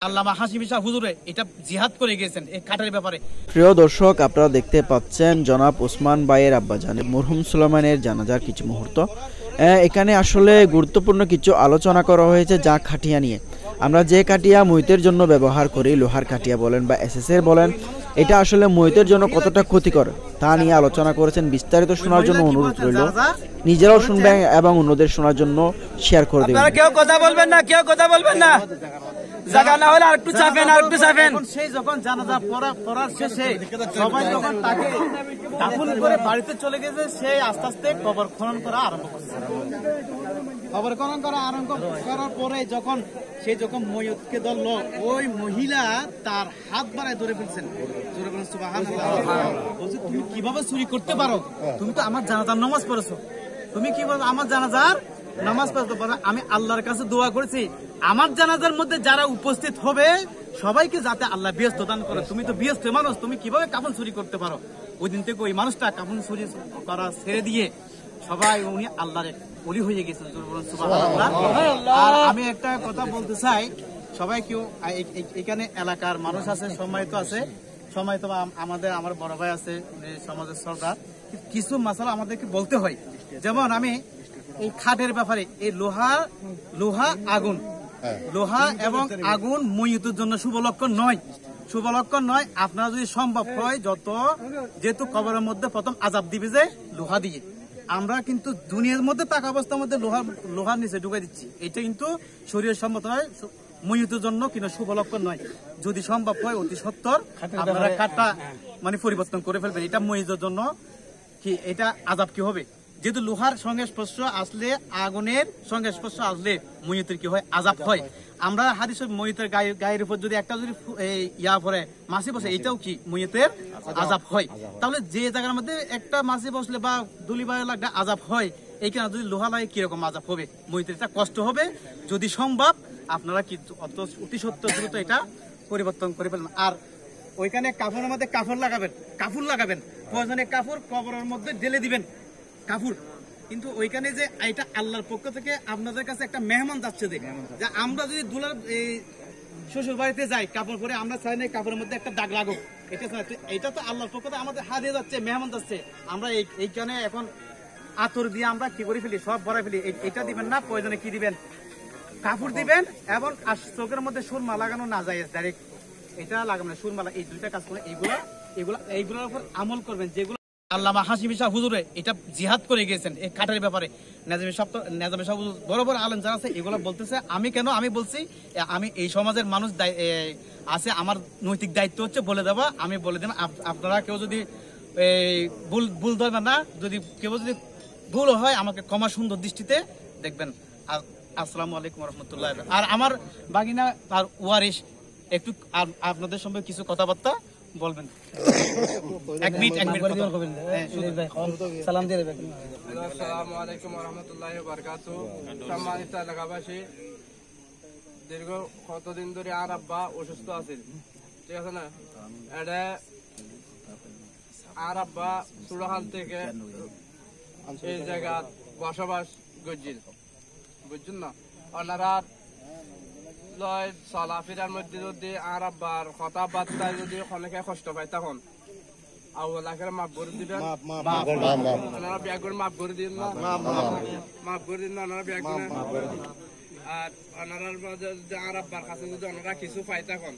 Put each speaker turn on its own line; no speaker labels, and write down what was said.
আল্লামা হাশিম শাহ হুজুরে এটা জিহাদ করে গেছেন এই কাঠের ব্যাপারে।
প্রিয় দর্শক, আপনারা দেখতে পাচ্ছেন জনাব ওসমান ভাইয়ের আব্বাজান মরহুম সুলাইমানের জানাজার কিছু মুহূর্ত। এখানে আসলে গুরুত্বপূর্ণ কিছু আলোচনা করা হয়েছে যা খাটিয়া নিয়ে। আমরা যে কাটিয়া মইতের জন্য ব্যবহার করি, লোহার কাটিয়া বলেন বা এসএসএর বলেন, এটা আসলে মইতের জন্য কতটা ক্ষতিকর তা নিয়ে আলোচনা করেছেন। বিস্তারিত শোনার জন্য অনুরোধ রইল, নিজেরাও শুনবেন এবং অন্যদের শোনার জন্য শেয়ার করে দেবেন।
কেউ কথা বলবেন না, কেউ কথা বলবেন না, জায়গা না হলে আরেকটু চাপেন, আরেকটু চাপেন।
সেই যখন জানাজা পড়ার শেষে সবাই যখন তাকে দাফন করে বাড়িতে চলে গেছে, সে আস্তে আস্তে কবর খনন করা আরম্ভ করছে। কবর খনন করা আরম্ভ করার পরে যখন ময়ূরকে ধরলো, ওই মহিলা তার হাত বাড়ায় ধরে ফেলছেন। বলছে, তুমি কিভাবে চুরি করতে পারো? তুমি তো আমার জানাজার নামাজ পড়েছো, তুমি কিভাবে আমার জানাজার নামাজ পড়তে পারো? আমি আল্লাহর কাছে দোয়া করেছি আমার জানাজার মধ্যে যারা উপস্থিত হবে সবাইকে যাতে আল্লাহ ব্যস্ত দান করে। তুমি তো ব্যস্ত মানুষ, তুমি কিভাবে কাফন চুরি করতে পারো? ওই দিন থেকে ওই মানুষটা কাফন চুরি করা ছেড়ে দিয়ে সবাই উনি আল্লাহর ওলি হয়ে গেছেন। আর আমি একটা কথা বলতে চাই, সবাই কেউ এখানে এলাকার মানুষ আছে, সম্মানিত আমার বড় ভাই আছে, সমাজের সরকার, কিছু মাসালা আমাদেরকে বলতে হয়। যেমন আমি এই খাটের ব্যাপারে, এই লোহা আগুন, লোহা এবং আগুন মইয়তের জন্য শুভ লক্ষণ নয়। আপনারা যদি সম্ভব হয়, যেহেতু কবরের মধ্যে প্রথম আযাব দিবে যে লোহা দিয়ে, আমরা কিন্তু দুনিয়ার মধ্যে টাকা অবস্থার মধ্যে লোহার নিচে ঢুকাই দিচ্ছি। এটা কিন্তু শরীর সম্মত নয়, মইয়তের জন্য কিন্তু শুভ লক্ষণ নয়। যদি সম্ভব হয় অতি সত্বর আপনারা কাঠটা পরিবর্তন করে ফেলবেন। এটা মইয়তের জন্য কি, এটা আযাব কি হবে? যেহেতু লোহার সংস্পর্শ আসলে, আগুনের সংস্পর্শ আসলে মইয়তের কি হয়? আযাব হয়। আমরা হাদিসে মইয়তের গায়ের উপর যদি একটা ইয়া পরে মাছি বসে, এটাও কি মইয়তের আযাব হয়। তাহলে যে জায়গার মধ্যে একটা মাছি বসলে বা দুলি বায়ু লাগলে আযাব হয়, এইখানে যদি লোহা লাগে কিরকম আযাব হবে? মইয়তের এটা কষ্ট হবে। যদি সম্ভব আপনারা কি অতি সত্বর দ্রুত এটা পরিবর্তন করে ফেলবেন। আর ওইখানে কাপড়ের মধ্যে কাপড় লাগাবেন, প্রয়োজনে কাপড় কবরের মধ্যে ঢেলে দিবেন কাপড়। কিন্তু ওইখানে যে এটা আল্লাহর পক্ষ থেকে আপনাদের কাছে একটা মেহমান যাচ্ছে, যে আমরা যদি দুলার শ্বশুর বাড়িতে যাই কাপড় পরে, আমরা চাই না কাপড়ের মধ্যে একটা দাগ লাগুক। এটা তো আল্লাহর পক্ষ থেকে আমাদের হাত দিয়ে যাচ্ছে, মেহমান যাচ্ছে। আমরা এইখানে এখন আতর দিয়ে আমরা কি করে ফেলি, সব ভরাই ফেলি। এটা দিবেন না, প্রয়োজনে কি দিবেন? কাপড় দিবেন। এবং চোখের মধ্যে সুরমা লাগানো না যায়, ডাইরেক্ট এটা লাগাবেন সুরমালা। এই দুইটা কাজ করে এইগুলোর উপর আমল করবেন। যেগুলো আল্লামা হাশিম শাহ হুজুরে এটা জিহাদ করে গেছেন এই কাঠের ব্যাপারে। নেজামী শাহ হুজুর বড় বড় আলেম যারা আছে এগুলো বলতেছে। আমি বলছি, আমি এই সমাজের মানুষ আছে, আমার নৈতিক দায়িত্ব হচ্ছে বলে দেওয়া। আমি বলে দেব, আপনারা কেউ যদি ভুল ধরবেন না, যদি কেউ যদি ভুল হয় আমাকে ক্ষমা সুন্দর দৃষ্টিতে দেখবেন। আসসালামু আলাইকুম রহমতুল্লাহ। আর আমার বাগিনা আর ওয়ারিশ একটু আপনাদের সঙ্গে কিছু কথাবার্তা বলবেন। এক মিনিট সালাম দিয়ে দেবেন।
আসসালামু আলাইকুম ওয়া রাহমাতুল্লাহি ওয়া বারাকাতুহু। সম্মানিত এলাকাবাসী, দীর্ঘ কতদিন ধরে আর আব্বা অসুস্থ আছেন, ঠিক আছে না? এটা আর আব্বা সুরাহাল থেকে এই জায়গা বসবাস করছিল, বুঝছেন না? ওনারা চলাফেরার মধ্যে যদি আর আব্বার কথাবার্তায় যদি অনেকে কষ্ট পায়, তখন আউলাকের মাফ করে দিবেন। ওনারা বিয়া করে মাফ করে দিন না, মাফ করে দিন না, ওনারা বিয়া করে। আর ওনার যদি আর আব্বার কাছে যদি ওনারা কিছু পায়, তখন